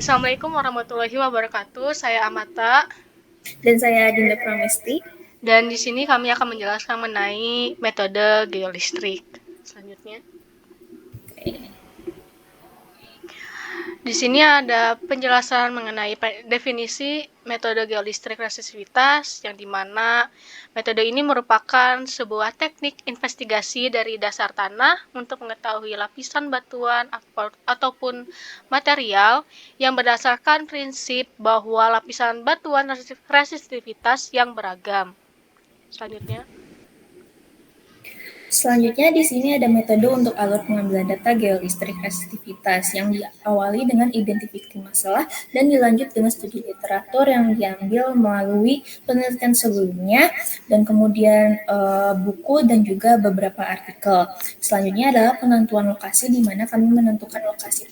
Assalamualaikum warahmatullahi wabarakatuh. Saya Amata Dan saya Dinda Pramesti. dan di sini kami akan menjelaskan mengenai metode geolistrik. Selanjutnya, di sini ada penjelasan mengenai definisi metode geolistrik resistivitas, yang dimana metode ini merupakan sebuah teknik investigasi dari dasar tanah untuk mengetahui lapisan batuan ataupun material yang berdasarkan prinsip bahwa lapisan batuan resistivitas yang beragam. Selanjutnya di sini ada metode untuk alur pengambilan data geolistrik resistivitas yang diawali dengan identifikasi masalah dan dilanjut dengan studi literatur yang diambil melalui penelitian sebelumnya dan kemudian buku dan juga beberapa artikel. Selanjutnya adalah penentuan lokasi di mana kami menentukan lokasi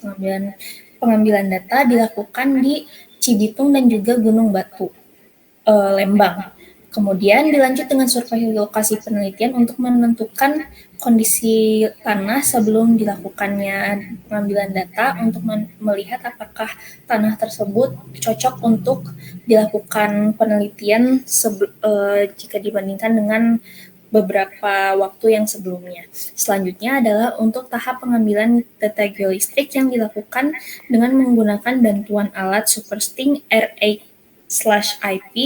pengambilan data dilakukan di Cibitung dan juga Gunung Batu, Lembang. Kemudian dilanjut dengan survei lokasi penelitian untuk menentukan kondisi tanah sebelum dilakukannya pengambilan data untuk melihat apakah tanah tersebut cocok untuk dilakukan penelitian jika dibandingkan dengan beberapa waktu yang sebelumnya. Selanjutnya adalah untuk tahap pengambilan data geolistrik yang dilakukan dengan menggunakan bantuan alat SuperSting RA/IP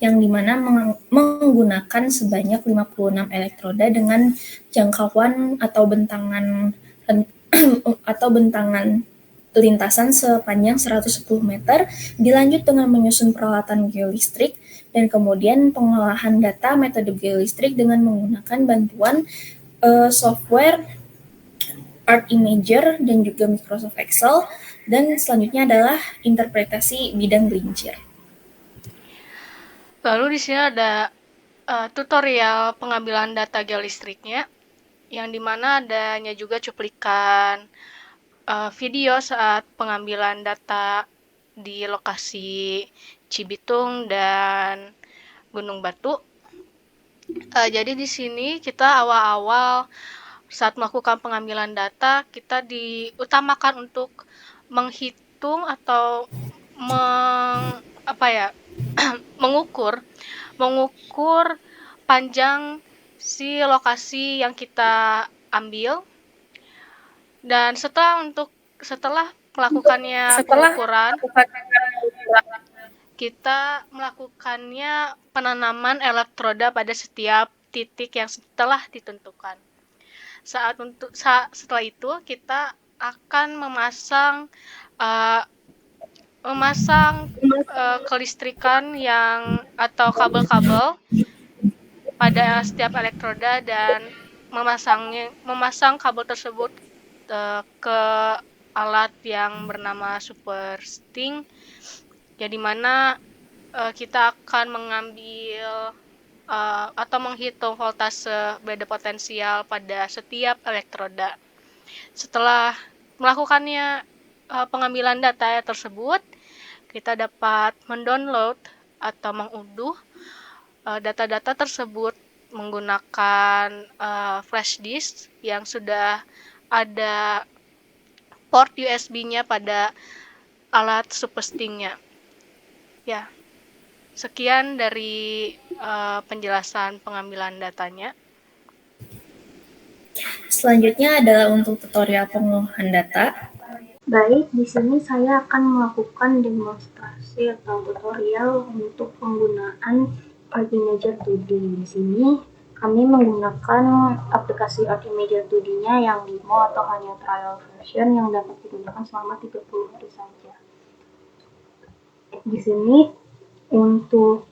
yang dimana menggunakan sebanyak 56 elektroda dengan jangkauan atau bentangan lintasan sepanjang 110 meter, dilanjut dengan menyusun peralatan geolistrik, dan kemudian pengolahan data metode geolistrik dengan menggunakan bantuan software ArcImager dan juga Microsoft Excel, dan selanjutnya adalah interpretasi bidang gelincir. Lalu di sini ada tutorial pengambilan data geolistriknya, yang dimana adanya juga cuplikan video saat pengambilan data di lokasi Cibitung dan Gunung Batu. Jadi di sini kita awal-awal saat melakukan pengambilan data, kita diutamakan untuk menghitung atau mengukur panjang si lokasi yang kita ambil, dan setelah melakukannya pengukuran, kita melakukannya penanaman elektroda pada setiap titik yang setelah ditentukan. Setelah itu kita akan memasang kelistrikan atau kabel-kabel pada setiap elektroda dan memasang kabel tersebut ke alat yang bernama SuperSting, jadi mana kita akan mengambil atau menghitung voltase beda potensial pada setiap elektroda. Setelah melakukannya pengambilan data tersebut, kita dapat mendownload atau mengunduh data-data tersebut menggunakan flash disk yang sudah ada port USB-nya pada alat SuperSting-nya. Ya, sekian dari penjelasan pengambilan datanya. Selanjutnya adalah untuk tutorial pengolahan data. Baik, di sini saya akan melakukan demonstrasi atau tutorial untuk penggunaan ArcImager 2D. Di sini kami menggunakan aplikasi ArcImager 2D-nya yang demo atau hanya trial version yang dapat digunakan selama 30 hari saja. Di sini untuk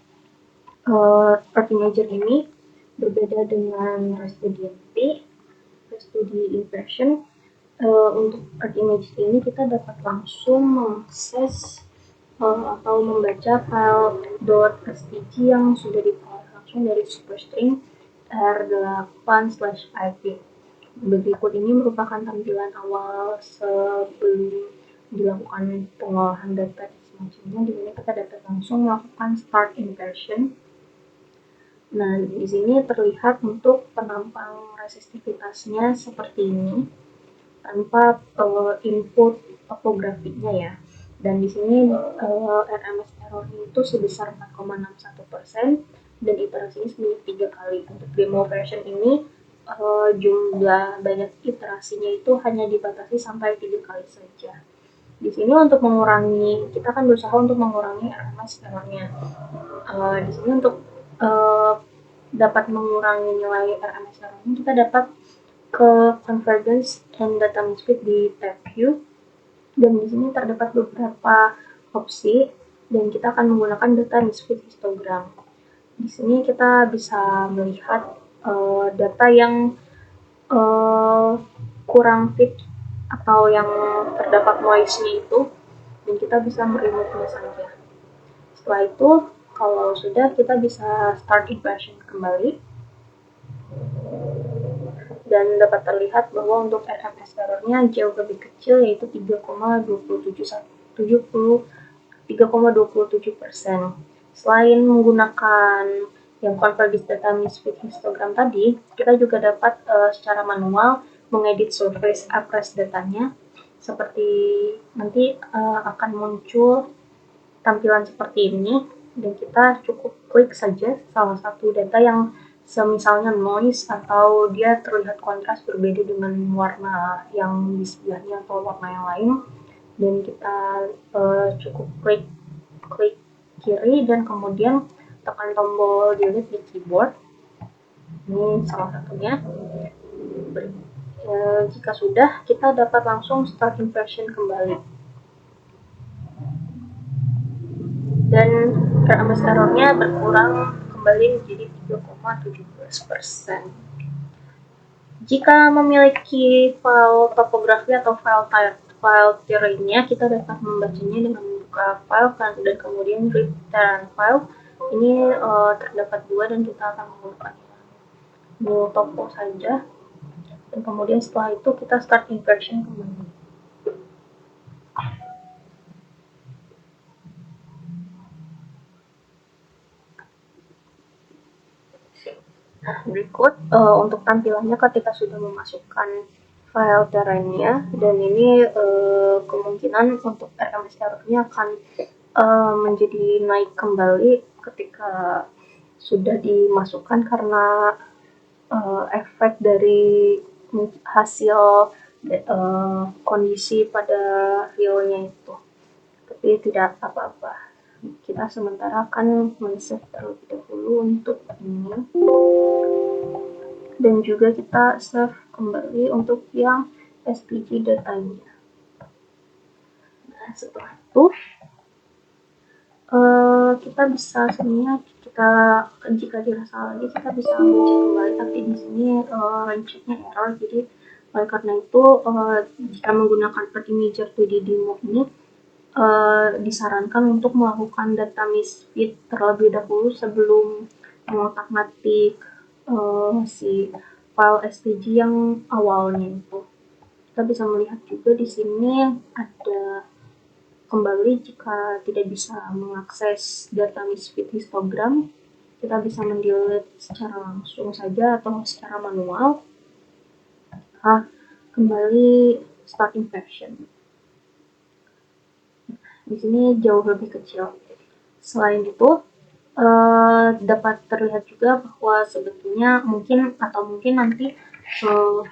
ArcImager ini berbeda dengan ResTudy Inversion. Untuk ArcImager ini kita dapat langsung mengakses atau membaca file .stg yang sudah diperoleh langsung dari SuperString R8/IP. Berikut ini merupakan tampilan awal sebelum dilakukan pengolahan data semacamnya, di mana kita dapat langsung melakukan start inversion. Nah, di sini terlihat untuk penampang resistivitasnya seperti ini tanpa input topografinya ya. Dan di sini RMS errornya itu sebesar 4,61% dan iterasinya sebanyak 3 kali. Untuk demo version ini jumlah banyak iterasinya itu hanya dibatasi sampai 3 kali saja. Di sini untuk mengurangi, kita akan berusaha untuk mengurangi RMS errornya. Di sini untuk dapat mengurangi nilai RMS errornya, kita dapat ke Convergence and Data Misfit di tab View, dan di sini terdapat beberapa opsi dan kita akan menggunakan data misfit histogram. Di sini kita bisa melihat data yang kurang fit atau yang terdapat noise-nya itu, dan kita bisa meremove-nya saja. Setelah itu, kalau sudah, kita bisa start inversion kembali. Dan dapat terlihat bahwa untuk RMS errornya jauh lebih kecil, yaitu 3,27%. Selain menggunakan yang convergence data misfit histogram tadi, kita juga dapat secara manual mengedit surface appraise datanya. Seperti nanti akan muncul tampilan seperti ini, dan kita cukup klik saja salah satu data yang semisalnya noise atau dia terlihat kontras berbeda dengan warna yang di sebelahnya atau warna yang lain, dan kita cukup klik kiri dan kemudian tekan tombol delete di keyboard. Ini salah satunya. Jika sudah, kita dapat langsung start inversion kembali. Dan RMS errornya berkurang kembali menjadi 3,17%. Jika memiliki file topografi atau file terrainnya, kita dapat membacanya dengan membuka file dan kemudian read terrain file. Ini terdapat 2 dan kita akan menggunakan new topo saja. Dan kemudian setelah itu kita start inversion kembali. Nah, berikut untuk tampilannya ketika sudah memasukkan file terrainnya, dan ini kemungkinan untuk RMS errornya akan menjadi naik kembali ketika sudah dimasukkan karena efek dari hasil kondisi pada realnya itu. Tapi tidak apa-apa, kita sementara akan men-save terlebih dahulu untuk ini, dan juga kita save kembali untuk yang SVG datanya. Nah, setelah itu kita bisa sebenarnya jika dirasa lagi kita bisa mencek kembali, tapi di sini rancetnya error. Jadi oleh karena itu jika menggunakan Part Imager 2D demo ini disarankan untuk melakukan data misfit terlebih dahulu sebelum mengotak-ngatik si file SVG yang awalnya itu. Kita bisa melihat juga di sini ada kembali jika tidak bisa mengakses data misfit histogram, kita bisa mendelete secara langsung saja atau secara manual. Kembali start inversion. Di sini jauh lebih kecil. Selain itu, dapat terlihat juga bahwa sebetulnya mungkin nanti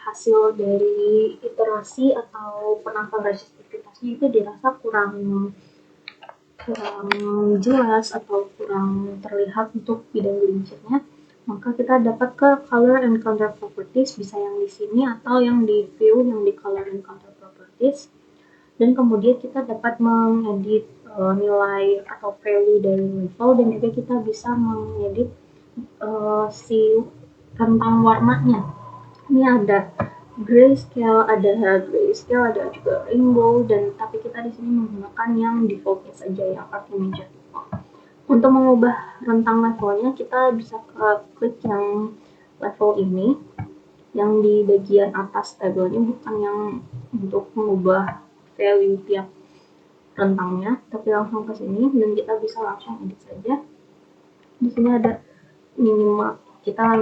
hasil dari iterasi atau penangkal resistivitasnya itu dirasa kurang jelas atau kurang terlihat untuk bidang gelincirnya, maka kita dapat ke color and counter properties, bisa yang di sini atau yang di view yang di color and counter properties, dan kemudian kita dapat mengedit nilai atau value dari level, dan juga kita bisa mengedit si rentang warnanya. Ini ada grayscale, ada juga rainbow, dan tapi kita di sini menggunakan yang defaultnya saja, yang Part Imager. Untuk mengubah rentang levelnya, kita bisa klik yang level ini, yang di bagian atas tabelnya, bukan yang untuk mengubah value tiap rentangnya, tapi langsung ke sini dan kita bisa langsung edit saja. Di sini ada minimal, kita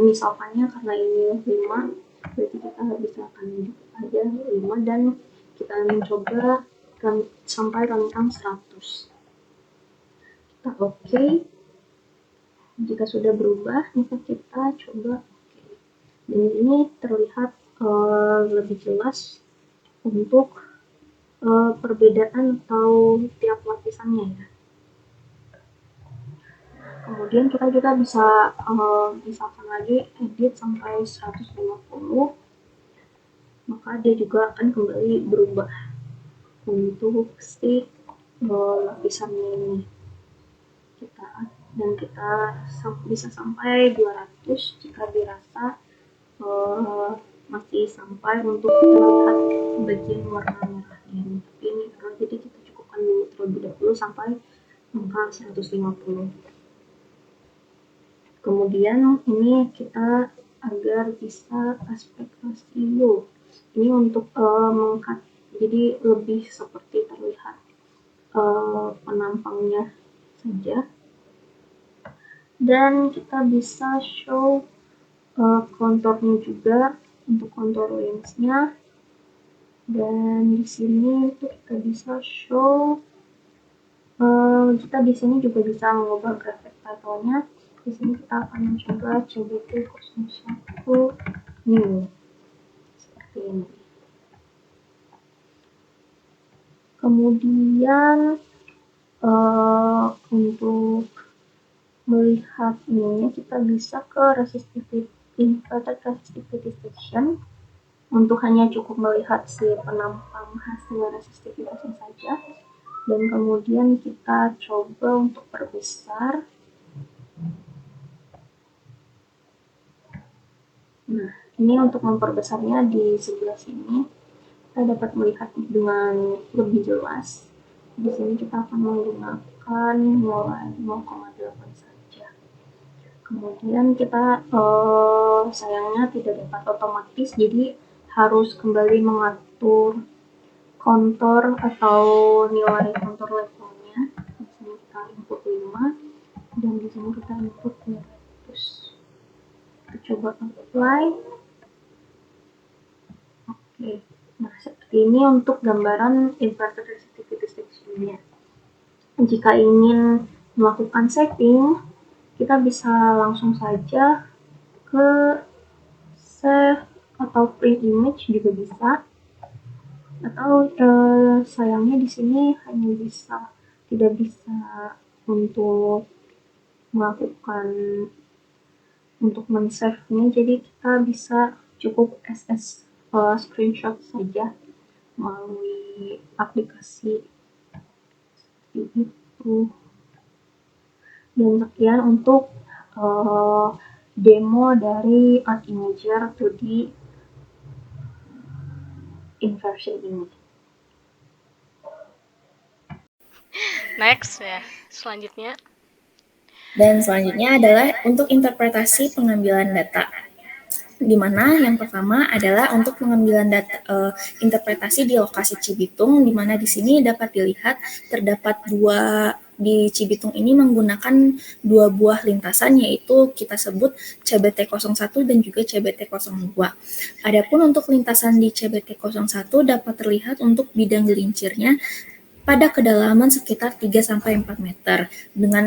misalkannya karena ini 5, berarti kita bisa akan edit aja 5, dan kita mencoba sampai rentang 100. Kita oke. Jika sudah berubah, maka kita coba oke. Dan ini terlihat lebih jelas untuk perbedaan atau tiap lapisannya ya. Kemudian kita juga bisa misalkan lagi edit sampai 150, maka dia juga akan kembali berubah untuk si lapisannya ini. Kita bisa sampai 200 jika dirasa masih sampai untuk terlihat bagian warna merahnya. Tapi ini jadi kita cukupkan dulu terlebih dahulu sampai angka 150. Kemudian ini kita agar bisa aspek rasio. Ini untuk mengangkat, jadi lebih seperti terlihat penampangnya saja. Dan kita bisa show konturnya juga untuk kontur lensnya. Dan di sini tuh kita bisa show, kita di sini juga bisa mengubah grafik title-nya. Di sini kita akan mencoba CBT01 new seperti ini. Kemudian untuk melihat ini kita bisa ke inverted resistivity section untuk hanya cukup melihat si penampang hasil resistivitasnya saja. Dan kemudian kita coba untuk perbesar. Nah, ini untuk memperbesarnya di sebelah sini kita dapat melihat dengan lebih jelas. Di sini kita akan menggunakan nilai 0,8 saja. Kemudian kita sayangnya tidak dapat otomatis, jadi harus kembali mengatur kontur atau nilai kontur levelnya. Di sini kita input 5 dan di sini kita input 200. Kita coba apply. Oke. Nah, seperti ini untuk gambaran inverted resistivity section-nya. Jika ingin melakukan setting, kita bisa langsung saja ke save atau print image juga bisa. Atau sayangnya di sini hanya tidak bisa untuk melakukan untuk men-save-nya, jadi kita bisa cukup SS screenshot saja melalui aplikasi seperti itu. Dan sekian untuk demo dari Artimager 2D inversion ini. Next ya, selanjutnya. Dan selanjutnya adalah untuk interpretasi pengambilan data. Di mana yang pertama adalah untuk pengambilan data interpretasi di lokasi Cibitung, di mana di sini dapat dilihat terdapat di Cibitung ini menggunakan dua buah lintasan, yaitu kita sebut CBT01 dan juga CBT02. Adapun untuk lintasan di CBT01 dapat terlihat untuk bidang gelincirnya pada kedalaman sekitar 3-4 meter dengan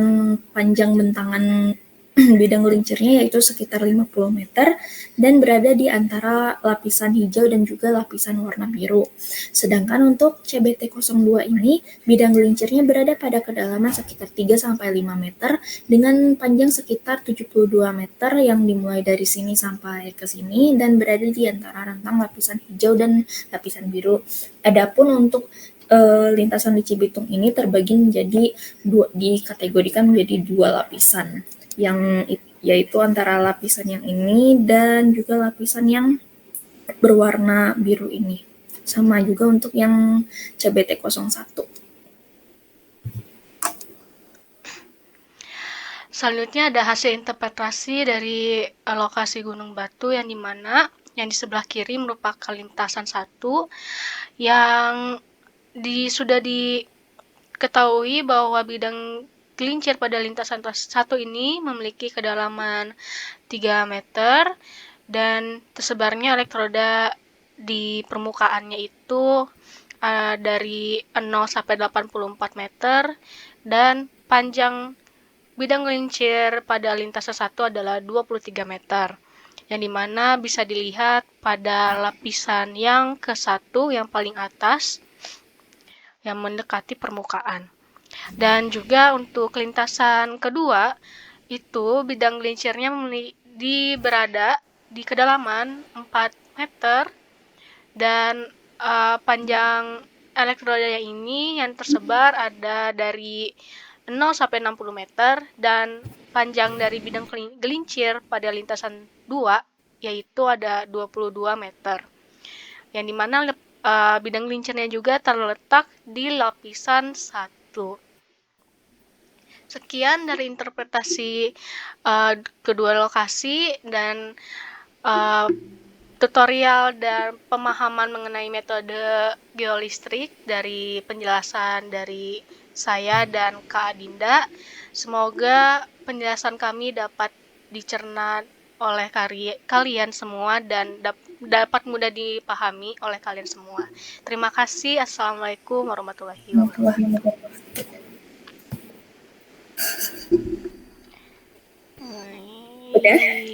panjang bentangan bidang gelincirnya yaitu sekitar 50 meter dan berada di antara lapisan hijau dan juga lapisan warna biru. Sedangkan untuk CBT02 ini bidang gelincirnya berada pada kedalaman sekitar 3-5 meter dengan panjang sekitar 72 meter yang dimulai dari sini sampai ke sini dan berada di antara rentang lapisan hijau dan lapisan biru. Adapun untuk lintasan di Cibitung ini terbagi menjadi dikategorikan menjadi dua lapisan, yaitu antara lapisan yang ini dan juga lapisan yang berwarna biru ini. Sama juga untuk yang CBT01. Selanjutnya ada hasil interpretasi dari lokasi Gunung Batu yang dimana yang di sebelah kiri merupakan lintasan 1 yang sudah diketahui bahwa bidang gelincir pada lintasan 1 ini memiliki kedalaman 3 meter dan tersebarnya elektroda di permukaannya itu dari 0 sampai 84 meter, dan panjang bidang gelincir pada lintasan 1 adalah 23 meter, yang dimana bisa dilihat pada lapisan yang ke-1 yang paling atas yang mendekati permukaan. Dan juga untuk lintasan kedua, itu bidang gelincirnya berada di kedalaman 4 meter, dan panjang elektrodanya ini yang tersebar ada dari 0 sampai 60 meter, dan panjang dari bidang gelincir pada lintasan 2 yaitu ada 22 meter. Yang dimana bidang gelincirnya juga terletak di lapisan 1. Sekian dari interpretasi kedua lokasi dan tutorial dan pemahaman mengenai metode geolistrik dari penjelasan dari saya dan Kak Adinda. Semoga penjelasan kami dapat dicerna oleh kalian semua dan dapat mudah dipahami oleh kalian semua. Terima kasih. Assalamualaikum warahmatullahi wabarakatuh. Udah?